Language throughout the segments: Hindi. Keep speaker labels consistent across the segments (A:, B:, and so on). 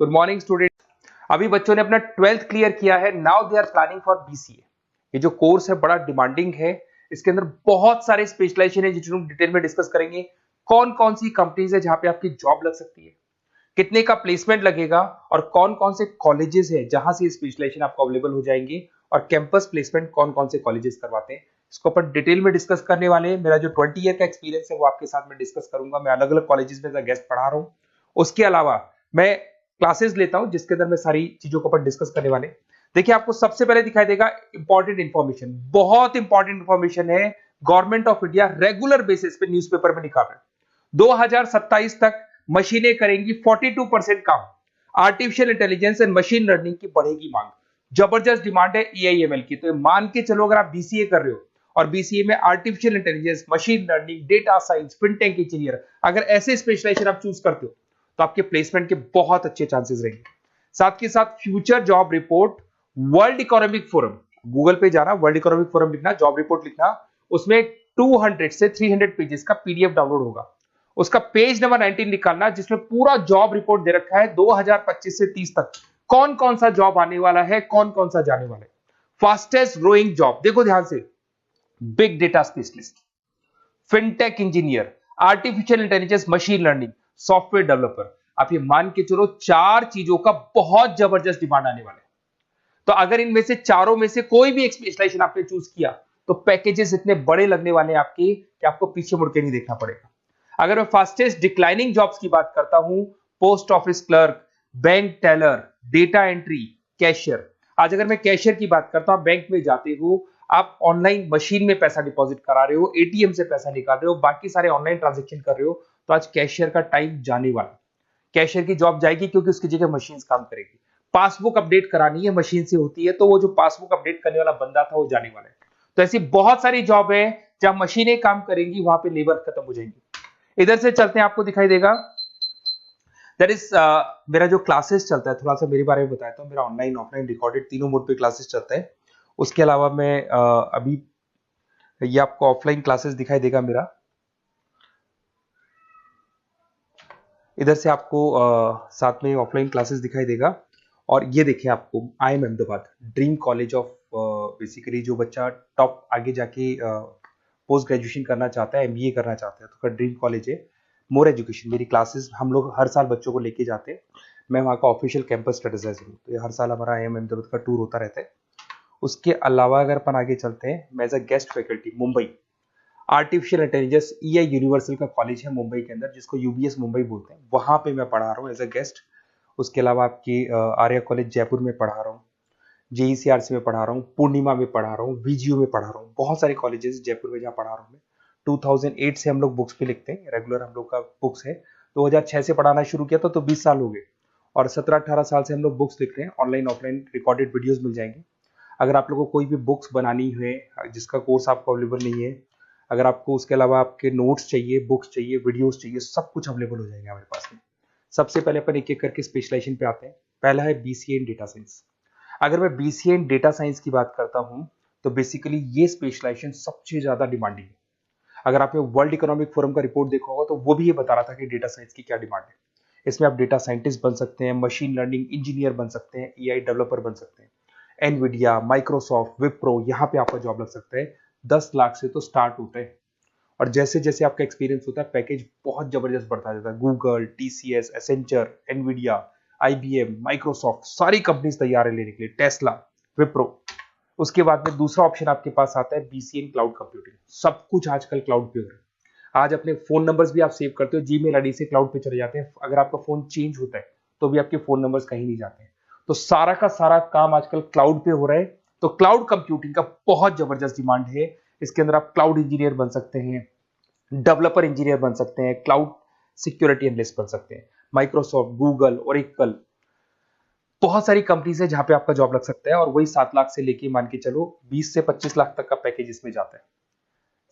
A: Good morning student. अभी बच्चों ने अपना 12th क्लियर किया है, now they are planning for BCA. ये जो कोर्स है बड़ा डिमांडिंग है, इसके अंदर बहुत सारे स्पेशलाइजेशन है जिनको डिटेल में डिस्कस करेंगे। कौन कौन सी कंपनीज है जहां पे आपकी जॉब लग सकती है, कितने का प्लेसमेंट लगेगा और कौन कौन से कॉलेजेस है जहां से स्पेशलाइजेशन आपको अवेलेबल हो जाएंगे और कैंपस प्लेसमेंट कौन कौन से कॉलेजेस करवाते हैं, इसको अपन डिटेल में डिस्कस करने वाले हैं। मेरा जो 20 ईयर का एक्सपीरियंस है वो आपके साथ में डिस्कस करूंगा। मैं अलग अलग कॉलेजेस में गेस्ट पढ़ा रहा हूँ, उसके अलावा मैं क्लासेस लेता हूं जिसके अंदर मैं सारी चीजों को अपन डिस्कस करने वाले। देखिए आपको सबसे पहले दिखाई देगा इंपॉर्टेंट इंफॉर्मेशन, बहुत इंपॉर्टेंट इंफॉर्मेशन है। Government of India regular basis पे न्यूज़पेपर में निकाल रहा है 2027 तक मशीनें करेंगी 42% काम। Artificial intelligence and machine learning की बढ़ेगी मांग, जबरदस्त डिमांड है एआईएमएल की। तो मान के चलो अगर आप बीसीए कर रहे हो और बीसीए में artificial intelligence, machine learning, data science, fintech engineer, अगर ऐसे स्पेशलाइजेशन आप चूज करते हो तो आपके प्लेसमेंट के बहुत अच्छे चांसेस रहेंगे। साथ के साथ future job report, world economic forum, Google पे जाना, वर्ल्ड इकोनॉमिक फोरम लिखना, जॉब रिपोर्ट लिखना, उसमें 200 से 300 पेजेस का पीडीएफ डाउनलोड होगा। उसका पेज नंबर 19 निकालना जिसमें पूरा जॉब रिपोर्ट दे रखा है 2025 से 30 तक कौन कौन सा जॉब आने वाला है, कौन कौन सा जाने वाला है। फास्टेस्ट ग्रोइंग जॉब देखो ध्यान से, big data specialist, fintech engineer, artificial intelligence, machine learning, software developer. आप ये मान के चलो 4 चीजों का बहुत जबरदस्त डिमांड आने वाला है। तो अगर इनमें से चारों में से कोई भी एक स्पेशलाइजेशन आपने चूज किया तो पैकेजेस इतने बड़े लगने वाले हैं आपके कि आपको पीछे मुड़ के नहीं देखना पड़ेगा। अगर मैं फास्टेस्ट डिक्लाइनिंग जॉब्स की बात करता हूं, post office clerk, bank teller, data entry, cashier. आज अगर मैं कैशियर की बात करता हूं, बैंक में जाते हो, आप ऑनलाइन मशीन में पैसा डिपॉजिट करा रहे हो, एटीएम से पैसा निकाल रहे हो, बाकी सारे ऑनलाइन ट्रांजेक्शन कर रहे हो, तो आज कैशियर का टाइम जाने वाला। कैशियर की जॉब जाएगी क्योंकि उसकी जगह मशीन काम करेगी। पासबुक अपडेट करानी है, मशीन से होती है, तो वो जो पासबुक अपडेट करने वाला बंदा था वो जाने वाला है। तो ऐसी बहुत सारी जॉब है जहां मशीनें काम करेंगी, वहां पे लेबर खत्म हो जाएंगी। इधर से चलते हैं, आपको दिखाई देगा दैट इज मेरा जो क्लासेस चलता है, थोड़ा सा मेरे बारे में बताता हूँ। मेरा ऑनलाइन ऑफलाइन रिकॉर्डेड तीनों मोड पे क्लासेस चलता है। उसके अलावा मैं अभी ये आपको ऑफलाइन क्लासेस दिखाई देगा मेरा। इधर से आपको साथ में ऑफलाइन क्लासेस दिखाई देगा। और ये देखिए आपको IIM Ahmedabad, dream college of, basically जो बच्चा टॉप आगे जाके पोस्ट ग्रेजुएशन करना चाहता है, एमबीए करना चाहता है, तो का ड्रीम कॉलेज है। मोर एजुकेशन, मेरी क्लासेस हम लोग हर साल बच्चों को लेके जाते हैं। मैं वहाँ का ऑफिशियल कैंपस स्ट्रेटेजाइजर हूँ, तो ये हर साल हमारा IIM अहमदाबाद का टूर होता रहता है। उसके अलावा अगर अपन आगे चलते हैं, मैं as a guest faculty Mumbai artificial intelligence EI universal का कॉलेज है मुंबई के अंदर, जिसको UBS मुंबई बोलते हैं, वहां पे मैं पढ़ा रहा हूँ एज अ गेस्ट। उसके अलावा आपकी आर्या कॉलेज जयपुर में पढ़ा रहा हूँ, JECRC में पढ़ा रहा हूँ, पूर्णिमा में पढ़ा रहा हूँ, VGU में पढ़ा रहा हूँ। बहुत सारे कॉलेजेस जयपुर में जहाँ पढ़ा रहा हूँ मैं। 2008 से हम लोग बुक्स पे लिखते हैं, रेगुलर हम लोग का बुक्स है। 2006 से पढ़ाना शुरू किया तो 20 साल हो गए, और 17-18 साल से हम लोग बुक्स लिख रहे हैं। ऑनलाइन ऑफलाइन रिकॉर्डेड वीडियोस मिल जाएंगे। अगर आप लोगों को कोई भी बुक्स बनानी है जिसका कोर्स आपको अवेलेबल नहीं है, अगर आपको उसके अलावा आपके नोट्स चाहिए, बुक्स चाहिए, वीडियोस चाहिए, सब कुछ अवेलेबल हो जाएगा हमारे पास में। सबसे पहले अपन एक एक करके स्पेशलाइजेशन पे आते हैं। पहला है BCA इन डेटा साइंस। अगर मैं BCA इन डेटा साइंस की बात करता हूं तो बेसिकली ये स्पेशलाइजेशन सबसे ज्यादा डिमांडिंग है। अगर आपने वर्ल्ड इकोनॉमिक फोरम का रिपोर्ट देखा होगा तो वो भी ये बता रहा था कि डेटा साइंस की क्या डिमांड है। इसमें आप डेटा साइंटिस्ट बन सकते हैं, मशीन लर्निंग इंजीनियर बन सकते हैं, AI डेवलपर बन सकते हैं। एनवीडिया, माइक्रोसॉफ्ट, विप्रो, यहाँ पे आपका जॉब लग सकता है। 10 लाख से तो स्टार्ट होता है, और जैसे जैसे आपका एक्सपीरियंस होता है पैकेज बहुत जबरदस्त बढ़ता जाता है। Google, TCS, Accenture, Nvidia, IBM, Microsoft, सारी कंपनीज तैयार है लेने के लिए, टेस्ला, विप्रो। उसके बाद में दूसरा ऑप्शन आपके पास आता है BCA इन क्लाउड कंप्यूटिंग। सब कुछ आजकल क्लाउड पे हो रहा है। आज अपने फोन नंबर्स भी आप सेव करते हो, जीमेल आईडी से क्लाउड पे चले जाते हैं। अगर आपका फोन चेंज होता है तो भी आपके फोन नंबर्स कहीं नहीं जाते हैं। तो सारा का सारा काम आजकल क्लाउड पे हो रहा है। तो क्लाउड कंप्यूटिंग का बहुत जबरदस्त डिमांड है। इसके अंदर आप क्लाउड इंजीनियर बन सकते हैं, डेवलपर इंजीनियर बन सकते हैं, क्लाउड सिक्योरिटी एनालिस्ट बन सकते हैं। माइक्रोसॉफ्ट, गूगल, ओरेकल, बहुत सारी कंपनीज है जहां पे आपका जॉब लग सकता है। और वही 7 लाख से लेके मान के चलो 20 से 25 लाख तक का पैकेज इसमें जाता है।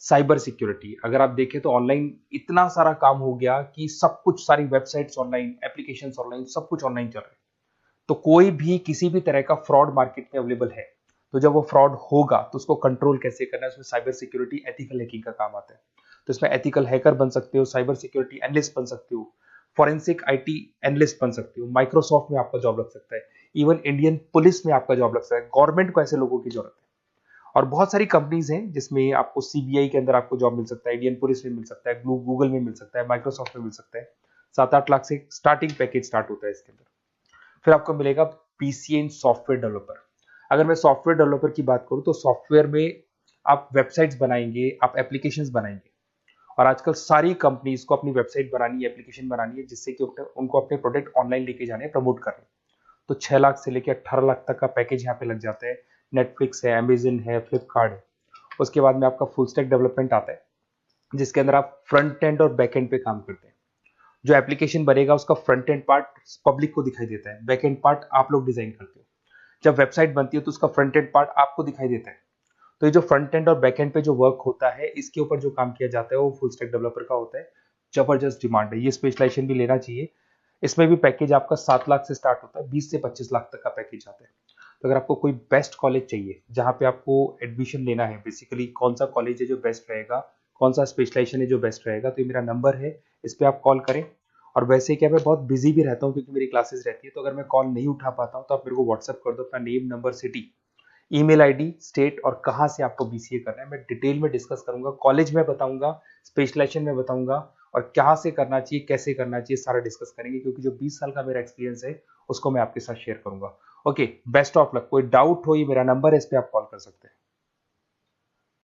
A: साइबर सिक्योरिटी अगर आप देखें तो ऑनलाइन इतना सारा काम हो गया कि सब कुछ, सारी वेबसाइट्स ऑनलाइन, एप्लीकेशंस ऑनलाइन, सब कुछ ऑनलाइन चल रहा है। तो कोई भी किसी भी तरह का फ्रॉड मार्केट में अवेलेबल है, तो जब वो फ्रॉड होगा तो उसको कंट्रोल कैसे करना है, उसमें साइबर सिक्योरिटी, एथिकल हैकिंग का काम आता है। तो इसमें एथिकल हैकर बन सकते हो, साइबर सिक्योरिटी एनालिस्ट बन सकते हो, फॉरेंसिक आईटी एनालिस्ट बन सकते हो, माइक्रोसॉफ्ट में आपका जॉब लग सकता है, इवन इंडियन पुलिस में आपका जॉब लग सकता है। गवर्नमेंट को ऐसे लोगों की जरूरत है। और बहुत सारी कंपनीज हैं जिसमें आपको सीबीआई के अंदर आपको जॉब मिल सकता है, इंडियन पुलिस में मिल सकता है, गूगल में मिल सकता है, माइक्रोसॉफ्ट में मिल सकता है। 7-8 लाख से स्टार्टिंग पैकेज स्टार्ट होता है इसके अंदर। फिर आपको मिलेगा पीसीए इन सॉफ्टवेयर डेवलपर। अगर मैं सॉफ्टवेयर डेवलपर की बात करूं तो सॉफ्टवेयर में आप वेबसाइट्स बनाएंगे, आप एप्लीकेशंस बनाएंगे। और आजकल सारी कंपनीज को अपनी वेबसाइट बनानी है, एप्लीकेशन बनानी है, जिससे कि उनको अपने प्रोडक्ट ऑनलाइन लेके जाने हैं, प्रमोट करने हैं। तो 6 लाख से लेकर 18 लाख तक का पैकेज यहाँ पे लग जाता है। नेटफ्लिक्स है, अमेजन है, फ्लिपकार्ट है। उसके बाद में आपका फुल स्टैक डेवलपमेंट आता है, जिसके अंदर आप फ्रंट एंड और बैक एंड पे काम करते हैं। जो एप्लीकेशन बनेगा उसका फ्रंट एंड पार्ट पब्लिक को दिखाई देता है, बैक एंड पार्ट आप लोग डिजाइन करते हो। जब वेबसाइट बनती है तो उसका फ्रंट एंड पार्ट आपको दिखाई देता है। तो ये जो फ्रंट एंड और बैक एंड पे जो वर्क होता है, इसके ऊपर जो काम किया जाता है वो फुल स्टैक डेवलपर का होता है। जबरदस्त डिमांड है, ये स्पेशलाइजेशन भी लेना चाहिए। इसमें भी पैकेज आपका 7 लाख से स्टार्ट होता है, 20 से 25 लाख तक का पैकेज आता है। तो अगर आपको कोई बेस्ट कॉलेज चाहिए जहाँ पे आपको एडमिशन लेना है, बेसिकली कौन सा कॉलेज है जो बेस्ट रहेगा, कौन सा स्पेशलाइजेशन है जो बेस्ट रहेगा, तो ये मेरा नंबर है, इस पर आप कॉल करें। और वैसे क्या, मैं बहुत बिजी भी रहता हूँ क्योंकि मेरी क्लासेस रहती है, तो अगर मैं कॉल नहीं उठा पाता हूँ तो आप मेरे को व्हाट्सअप कर दो अपना name, number, city, email ID, state और कहाँ से आपको बीसीए करना है। मैं डिटेल में डिस्कस करूंगा, कॉलेज में बताऊंगा, स्पेशलाइजेशन में बताऊंगा, और कहाँ से करना चाहिए, कैसे करना चाहिए, सारा डिस्कस करेंगे, क्योंकि जो 20 साल का मेरा एक्सपीरियंस है उसको मैं आपके साथ शेयर करूंगा। Okay, best of luck. कोई डाउट हो, ये मेरा नंबर है, इस पर आप कॉल कर सकते हैं।